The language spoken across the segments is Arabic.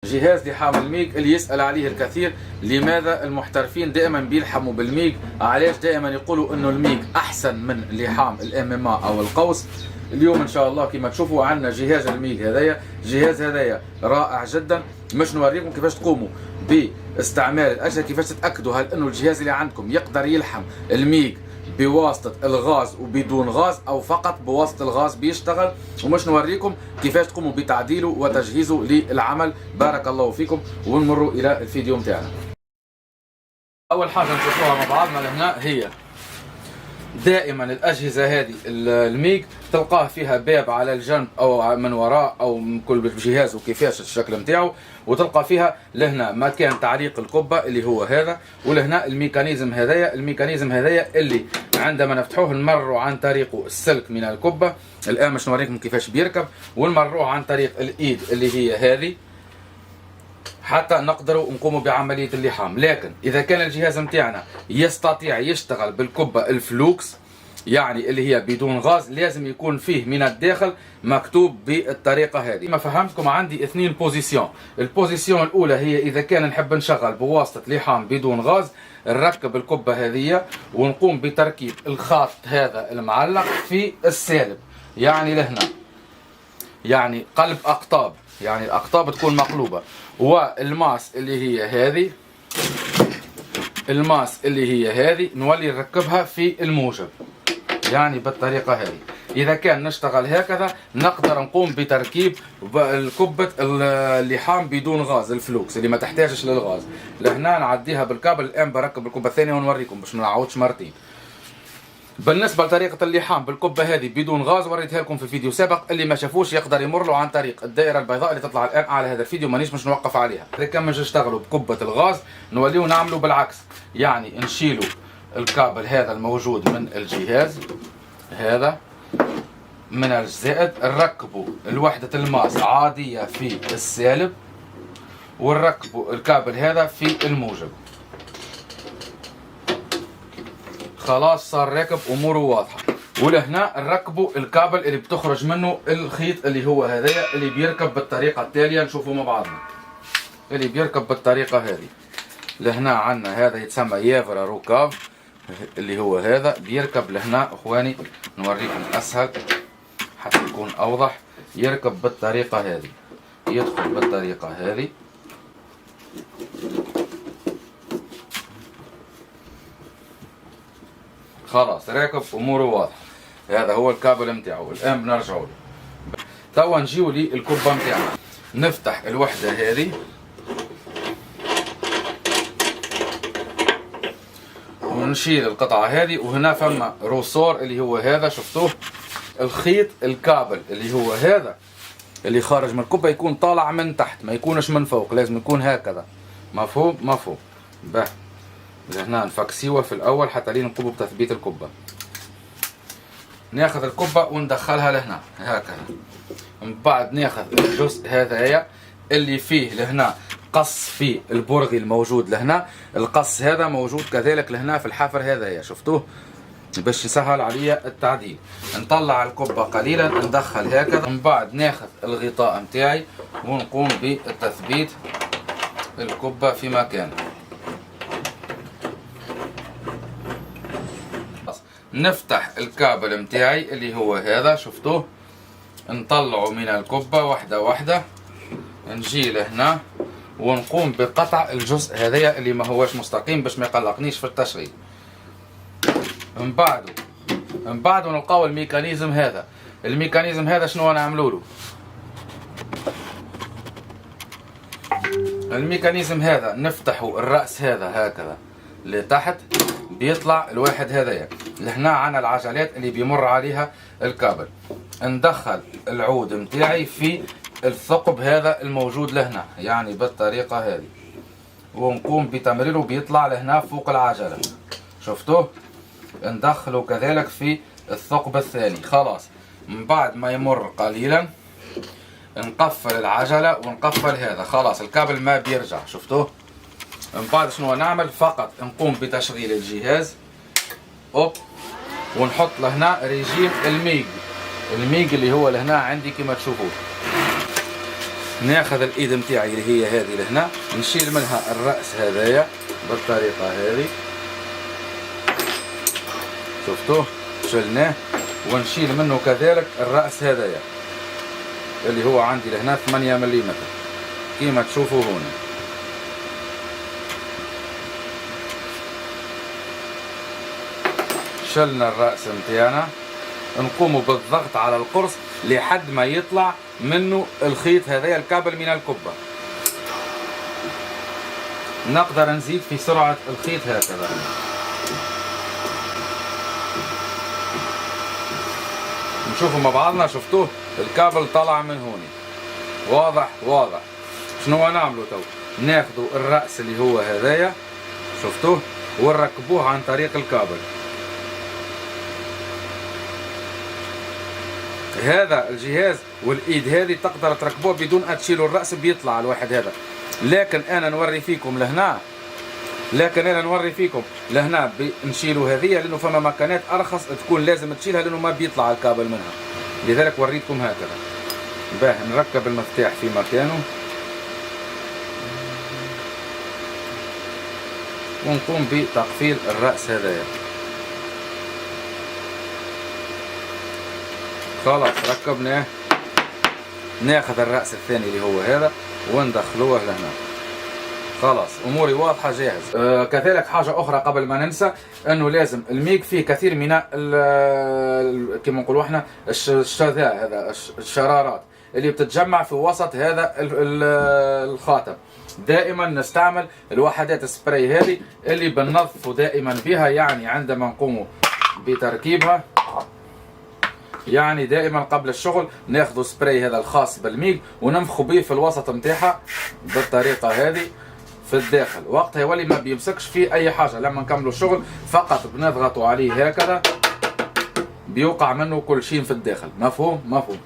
جهاز لحام الميج اللي يسأل عليه الكثير. لماذا المحترفين دائما بيلحموا بالميج؟ علاش دائما يقولوا انه الميج احسن من لحام الام ام او القوس؟ اليوم ان شاء الله كما تشوفوا عندنا جهاز الميج هذايا. جهاز هذايا رائع جدا، مش نوريكم كيفاش تقوموا باستعمال الاجهزه، كيفاش تتاكدوا هل انه الجهاز اللي عندكم يقدر يلحم الميج بواسطة الغاز وبدون غاز او فقط بواسطة الغاز بيشتغل، ومش نوريكم كيفاش تقوموا بتعديله وتجهيزه للعمل. بارك الله فيكم، ونمروا الى الفيديو متاعنا. اول حاجة نشوفوها مع بعضنا لهنا هي دائما الاجهزة هذه الميج تلقاه فيها باب على الجنب او من وراء او من كل جهاز وكيفاش الشكل نتاعو، وتلقى فيها لهنا مكان تعليق الكبة اللي هو هذا، ولهنا الميكانيزم هذايا. الميكانيزم هذايا اللي عندما نفتحوه نمروا عن طريقه السلك من الكبة. الان باش نوريكم كيفاش بيركب، ونمروه عن طريق الايد اللي هي هذه حتى نقدروا نقوموا بعملية اللحام. لكن إذا كان الجهاز متاعنا يستطيع يشتغل بالكبة الفلوكس، يعني اللي هي بدون غاز، لازم يكون فيه من الداخل مكتوب بالطريقة هذه. ما فهمتكم عندي اثنين بوزيسيون. البوزيسيون الأولى هي إذا كان نحب نشغل بواسطة لحام بدون غاز، نركب الكبة هذه ونقوم بتركيب الخاط هذا المعلق في السالب، يعني لهنا، يعني قلب أقطاب، يعني الأقطاب تكون مقلوبة. والماس اللي هي هذه، الماس اللي هي هذه نولي نركبها في الموجب، يعني بالطريقة هذه. إذا كان نشتغل هكذا نقدر نقوم بتركيب الكبة اللحام بدون غاز، الفلوكس اللي ما تحتاجش للغاز. لهنا نعديها بالكابل. الآن بركب الكبة الثانية ونوريكم باش ما نعاودش مرتين. بالنسبة لطريقة اللحام بالكبة هذه بدون غاز وريتها لكم في الفيديو سابق، اللي ما شافوش يقدر يمر له عن طريق الدائرة البيضاء اللي تطلع الآن على هذا الفيديو، مانيش مش نوقف عليها. إذا كان مش نشتغلوا بكبة الغاز نوليو نعملوا بالعكس، يعني نشيلوا الكابل هذا الموجود من الجهاز هذا من الزائد، نركبوا الوحدة الماس عادية في السالب، ونركبوا الكابل هذا في الموجب. خلاص صار راكب، اموره واضحه. ولهنا نركبوا الكابل اللي بتخرج منه الخيط اللي هو هذايا، اللي بيركب بالطريقه التاليه. نشوفوا مع بعضنا اللي بيركب بالطريقه هذه. لهنا عندنا هذا يتسمى يافرا روكاف، اللي هو هذا بيركب لهنا. اخواني نوريكم اسهل حتى يكون اوضح. يركب بالطريقه هذه، يدخل بالطريقه هذه، خلاص راكب، اموره واضحه. هذا هو الكابل نتاعو. الان بنرجعوا له. توا نجيو للكبه نتاعنا. نفتح الوحده هذه ونشيل القطعه هذه، وهنا فما روسور اللي هو هذا، شفتوه؟ الخيط الكابل اللي هو هذا اللي خارج من الكبه يكون طالع من تحت، ما يكونش من فوق، لازم يكون هكذا. مفهوم؟ مفهوم. به هنا نفكسيوه في الاول حتى لين نقوم بتثبيت الكبه. ناخذ الكبه وندخلها لهنا هكذا. من بعد ناخذ الجزء هذايا اللي فيه لهنا قص في البرغي الموجود لهنا. القص هذا موجود كذلك لهنا في الحفر هذايا، شفتوه؟ باش يسهل عليا التعديل. نطلع الكبه قليلا، ندخل هكذا. من بعد ناخذ الغطاء نتاعي ونقوم بتثبيت الكبه في مكانه. نفتح الكابل متاعي اللي هو هذا، شفتوه؟ نطلعه من الكبة واحدة واحدة، نجي لهنا ونقوم بقطع الجزء هذايا اللي ما هوش مستقيم باش ما يقلقنيش في التشغيل. من بعده نلقاو الميكانيزم هذا. الميكانيزم هذا شنو نعملوا له؟ الميكانيزم هذا نفتحوا الرأس هذا هكذا لتحت، بيطلع الواحد هذايا. لهنا عنا العجلات اللي بيمر عليها الكابل. ندخل العود متاعي في الثقب هذا الموجود لهنا، يعني بالطريقة هذه، ونقوم بتمريره. بيطلع لهنا فوق العجلة، شفتوه؟ ندخله كذلك في الثقب الثاني. خلاص من بعد ما يمر قليلا نقفل العجلة ونقفل هذا. خلاص الكابل ما بيرجع، شفتوه؟ من بعد شنو نعمل؟ فقط نقوم بتشغيل الجهاز اوب، ونحط لهنا ريجيم الميج اللي هو لهنا عندي كما تشوفوا. ناخذ الايد نتاعي اللي هي هذه لهنا، نشيل منها الراس هذايا بالطريقه هذه، شفتوه شلناه، ونشيل منه كذلك الراس هذايا اللي هو عندي لهنا 8 ملم كيما تشوفوا هنا. شلنا الراس نتاعنا، نقوم بالضغط على القرص لحد ما يطلع منه الخيط هذايا الكابل من الكبة. نقدر نزيد في سرعة الخيط هكذا. نشوفوا مع بعضنا، شفتوه الكابل طلع من هوني، واضح واضح. شنو نعملوا تو؟ ناخذوا الرأس اللي هو هذايا، شفتوه، ونركبوه عن طريق الكابل. هذا الجهاز والايد هذه تقدر تركبوه بدون ان تشيلوا الراس، بيطلع الواحد هذا. لكن انا نوري فيكم لهنا، بنشيلوا هذه لانه فما مكانات ارخص تكون لازم تشيلها لانه ما بيطلع الكابل منها، لذلك وريتكم هكذا. باه نركب المفتاح في مكانه ونقوم بتقفيل الراس هذايا. خلاص ركبناه. ناخذ الرأس الثاني اللي هو هذا وندخلوه لهنا. خلاص اموري واضحه، جاهز. كذلك حاجه اخرى قبل ما ننسى، انه لازم الميك فيه كثير من كما نقولوا احنا الشذا، هذا الشرارات اللي بتتجمع في وسط هذا الخاتم. دائما نستعمل الوحدات السبراي هذه اللي بننظفوا دائما بها، يعني عندما نقوم بتركيبها، يعني دائما قبل الشغل ناخذ سبراي هذا الخاص بالميغ وننفخوا به في الوسط نتاعها بالطريقه هذه في الداخل، وقتها يولي ما بيمسكش فيه اي حاجه. لما نكملوا الشغل فقط بنضغطوا عليه هكذا بيوقع منه كل شيء في الداخل. مفهوم؟ مفهوم.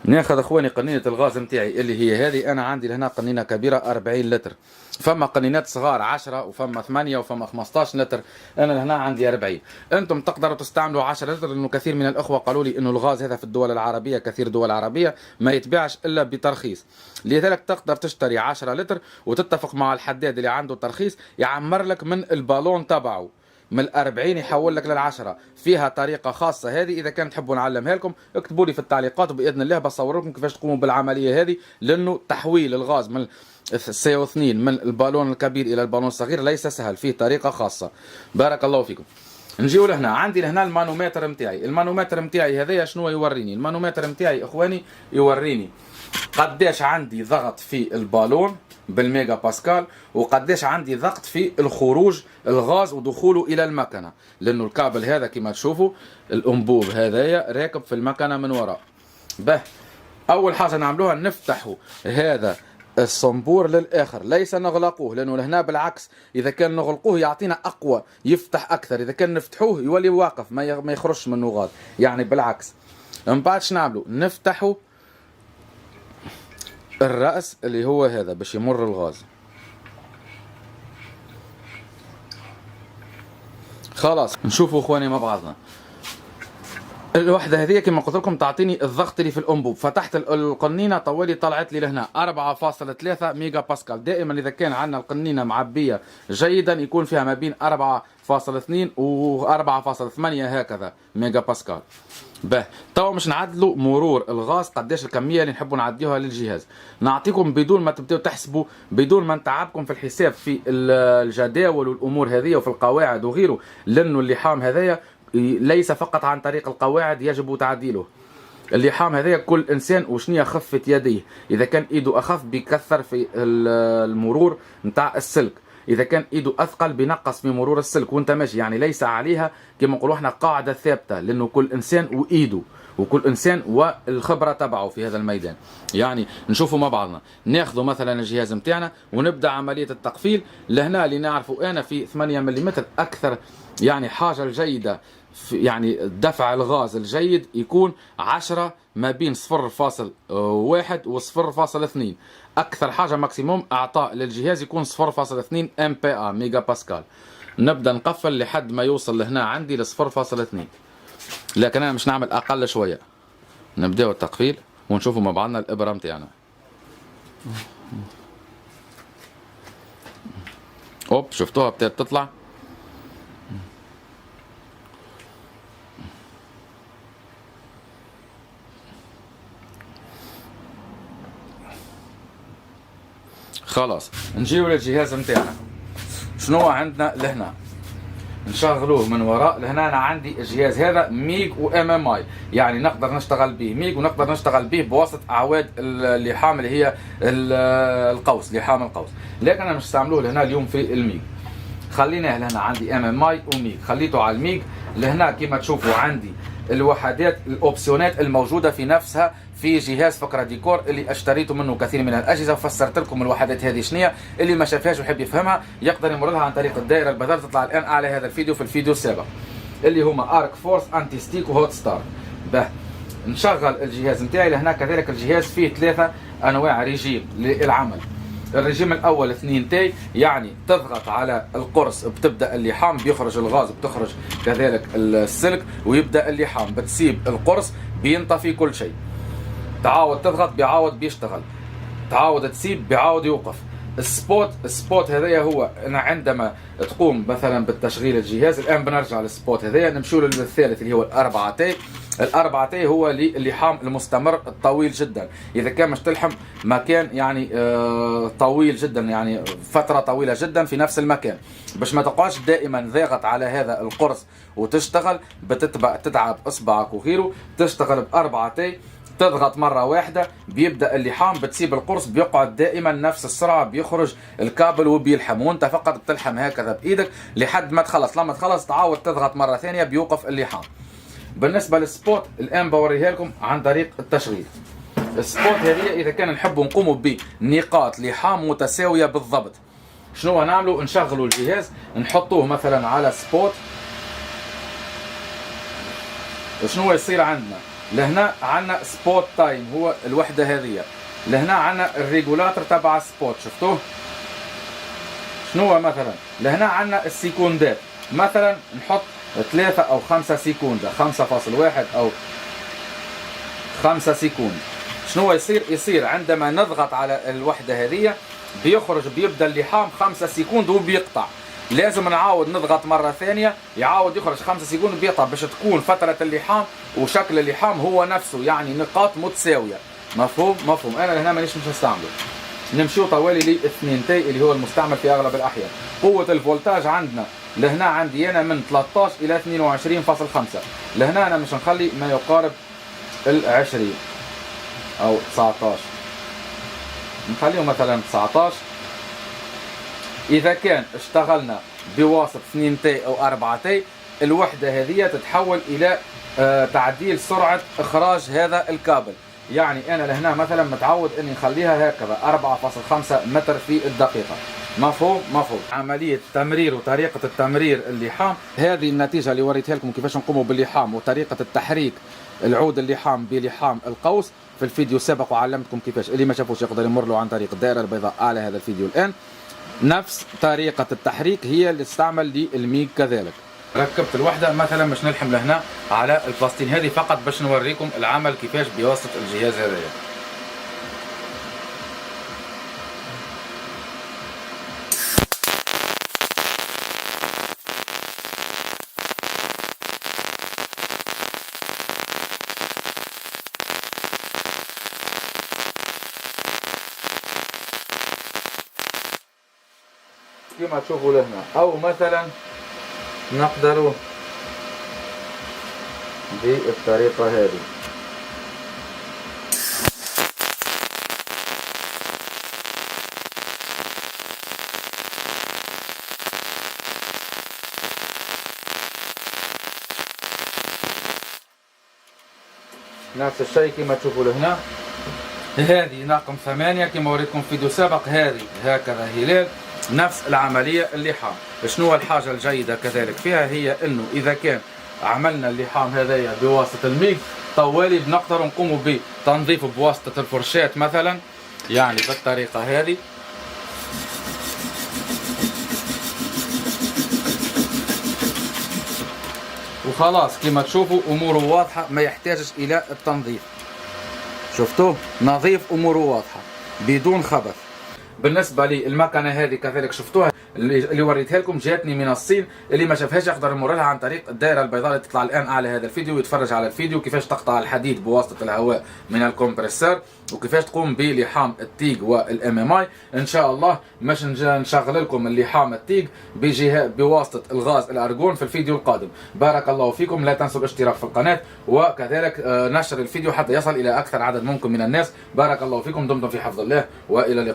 ناخذ اخواني قنينه الغاز نتاعي اللي هي هذه. انا عندي لهنا قنينه كبيره 40 لتر، فما قنينات صغار 10 وفما 8 وفما 15 لتر، انا لهنا عندي 40. انتم تقدروا تستعملوا 10 لتر، لانه كثير من الاخوه قالوا لي انه الغاز هذا في الدول العربيه، كثير دول عربيه ما يتباعش الا بترخيص، لذلك تقدر تشتري 10 لتر وتتفق مع الحداد اللي عنده ترخيص يعمر لك من البالون تبعه من 40 يحول لك لل10. فيها طريقه خاصه هذه، اذا كان تحبوا نعلمها لكم اكتبوا لي في التعليقات وباذن الله بصور لكم كيفاش تقوموا بالعمليه هذه، لانه تحويل الغاز من CO2 من البالون الكبير الى البالون الصغير ليس سهل، فيه طريقه خاصه. بارك الله فيكم. نجيو لهنا، عندي لهنا المانومتر نتاعي. المانومتر نتاعي هذايا شنو يوريني؟ المانومتر نتاعي اخواني يوريني قداش عندي ضغط في البالون بالميجا باسكال، وقداش عندي ضغط في الخروج الغاز ودخوله الى المكنه، لانه الكابل هذا كما تشوفوا الانبوب هذايا راكب في المكنه من وراء. به اول حاجه نعملوها نفتحوا هذا الصنبور للاخر، ليس نغلقوه، لانه لهنا بالعكس اذا كان نغلقوه يعطينا اقوى، يفتح اكثر، اذا كان نفتحوه يولي واقف ما يخرجش منه غاز، يعني بالعكس. من بعد شنو نعملوا؟ نفتحوا الرأس اللي هو هذا باش يمر الغاز. خلاص نشوفوا اخواني مع بعضنا. الوحده هذه كما قلت لكم تعطيني الضغط اللي في الانبوب. فتحت القنينه طوالي طلعت لي لهنا 4.3 ميجا باسكال. دائما اذا كان عندنا القنينه معبيه جيدا يكون فيها ما بين 4.2 و 4.8 هكذا ميجا باسكال. به توا مش نعدلوا مرور الغاز قداش الكميه اللي نحبوا نعديوها للجهاز. نعطيكم بدون ما تبداو تحسبوا، بدون ما نتعبكم في الحساب في الجداول والامور هذه وفي القواعد وغيره، لانه اللحام هذايا ليس فقط عن طريق القواعد يجب تعديله. اللحام هذايا كل انسان وشنيا خفة يديه، اذا كان ايده اخف بيكثر في المرور نتاع السلك، اذا كان ايده اثقل بينقص في مرور السلك وانت ماشي، يعني ليس عليها كما نقولوا احنا قاعده ثابته، لانه كل انسان وايده وكل انسان والخبره تبعه في هذا الميدان. يعني نشوفوا مع بعضنا، ناخذوا مثلا الجهاز نتاعنا ونبدا عمليه التقفيل. لهنا اللي نعرفوا انا في 8 ملم اكثر، يعني حاجه الجيده يعني دفع الغاز الجيد يكون 10 ما بين 0.1 و 0.2. اكثر حاجه ماكسيموم اعطاء للجهاز يكون 0.2 MPa ميجا باسكال. نبدا نقفل لحد ما يوصل لهنا عندي ل 0.2، لكن انا مش نعمل اقل شويه. نبداو التقفيل ونشوفوا مع بعضنا الابره نتاعنا. اوب شفتوها بدأت تطلع. خلاص نجيو للجهاز متاعنا. شنو عندنا لهنا؟ نشغلوه من وراء. لهنا انا عندي الجهاز هذا ميج و ام ام اي، يعني نقدر نشتغل به ميج ونقدر نشتغل به بواسطه اعواد اللحام اللي هي القوس، لحام القوس، لكن انا مش استعملوه لهنا اليوم في الميج. خليناه لهنا عندي ام ام اي وميج، خليته على الميج. لهنا كما تشوفوا عندي الوحدات الاوبسيونات الموجوده في نفسها في جهاز فقرة ديكور اللي اشتريته منه كثير من الاجهزه، وفسرت لكم الوحدات هذه شنية. اللي ما شافهاش ويحب يفهمها يقدر يمر لها عن طريق الدائره البيضاء تطلع الان اعلى هذا الفيديو في الفيديو السابق، اللي هما ارك فورس، انتي ستيك، وهوت ستار. به نشغل الجهاز نتاعي. لهنا كذلك الجهاز فيه 3 انواع ريجيم للعمل. الرجيم الاول 2 تاي، يعني تضغط على القرص بتبدا اللحام، بيخرج الغاز، بتخرج كذلك السلك ويبدا اللحام، بتسيب القرص بينطفي كل شيء. تعاود تضغط بيعاود بيشتغل، تعاود تسيب بيعاود يوقف. السبوت هذايا هو أنا عندما تقوم مثلا بالتشغيل الجهاز. الان بنرجع للسبوت هذايا، نمشوا للثالث اللي هو الأربعة تاي. الأربعة تاي هو للحام المستمر الطويل جدا. إذا كان مش تلحم مكان يعني طويل جدا، يعني فترة طويلة جدا في نفس المكان، باش ما تقعدش دائما ضاغط على هذا القرص وتشتغل، تتعب إصبعك وغيره. تشتغل بأربعة تاي، تضغط مرة واحدة بيبدأ اللحام، بتسيب القرص بيقعد دائما نفس السرعة، بيخرج الكابل وبيلحم، وانت فقط بتلحم هكذا بإيدك لحد ما تخلص. لما تخلص تعاود تضغط مرة ثانية بيوقف اللحام. بالنسبة للسبوت الآن بوريها لكم عن طريق التشغيل. السبوت هذه إذا كان نحبوا نقوموا بنقاط لحام متساوية بالضبط، شنو نعملوا؟ نشغلوا الجهاز، نحطوه مثلا على سبوت. شنو يصير عندنا؟ لهنا عندنا سبوت تايم هو الوحدة هذه. لهنا عندنا الريجولاتر تبع السبوت، شفتوه؟ شنو مثلا؟ لهنا عندنا السيكوندات، مثلا نحط 3 أو 5 سيكوند، 5.1 أو 5 سيكوند. شنو يصير؟ يصير عندما نضغط على الوحدة هذه بيخرج، بيبدأ اللحام 5 سيكوند وبيقطع. لازم نعاود نضغط مرة ثانية، يعاود يخرج 5 سكوند بيقطع، باش تكون فترة اللحام وشكل اللحام هو نفسه، يعني نقاط متساوية. مفهوم؟ مفهوم. أنا هنا مانيش مش هستعمله. نمشيو طوالي للاثنين تاي اللي هو المستعمل في أغلب الأحيان. قوة الفولتاج عندنا لهنا عندي أنا من 13 إلى 22.5. لهنا أنا مش نخلي ما يقارب 20 أو 19، نخليه مثلا 19. إذا كان اشتغلنا بواسطة 2 تاي أو 4 تاي، الوحدة هذه تتحول إلى تعديل سرعة إخراج هذا الكابل. يعني أنا لهنا مثلا متعود إني نخليها هكذا 4.5 متر في الدقيقة. مفهوم؟ مفهوم. عملية تمرير وطريقة التمرير اللحام، هذه النتيجة اللي وريتها لكم كيفاش نقوموا باللحام وطريقة التحريك العود اللحام بلحام القوس في الفيديو السابق، وعلمتكم كيفاش. اللي ما شافوش يقدر يمر له عن طريق الدائرة البيضاء على هذا الفيديو الآن. نفس طريقة التحريك هي اللي تستعمل للميج كذلك. ركبت الوحدة مثلا باش نلحم لهنا على البلاستين هذه فقط باش نوريكم العمل كيفاش بواسطة الجهاز هذا. كما تشوفوا لهنا، او مثلا نقدروا بالطريقة هذه. نفس الشيء كما تشوفوا لهنا. هذه رقم 8 كما وريتكم في فيديو سابق، هذه هكذا هلال. نفس العملية اللحام. شنو الحاجة الجيدة كذلك فيها؟ هي انه اذا كان عملنا اللحام هذايا بواسطة الميج طوالي بنقدر نقوم بتنظيفه بواسطة الفرشاة مثلا، يعني بالطريقة هذه. وخلاص كما تشوفوا اموره واضحة، ما يحتاجش الى التنظيف. شفتوه؟ نظيف، اموره واضحة. بدون خبث. بالنسبه للمكنه هذه كذلك شفتوها اللي وريتها لكم، جاتني من الصين. اللي ما شافهاش يقدر يمر لها عن طريق الدائره البيضاء اللي تطلع الان اعلى هذا الفيديو، ويتفرج على الفيديو كيفاش تقطع الحديد بواسطه الهواء من الكمبرسور، وكيفاش تقوم بلحام التيغ والام ام اي. ان شاء الله مش نشغل لكم اللحام التيغ بواسطه الغاز الارجون في الفيديو القادم. بارك الله فيكم، لا تنسوا الاشتراك في القناه وكذلك نشر الفيديو حتى يصل الى اكثر عدد ممكن من الناس. بارك الله فيكم، دمتم في حفظ الله والى اللقاء.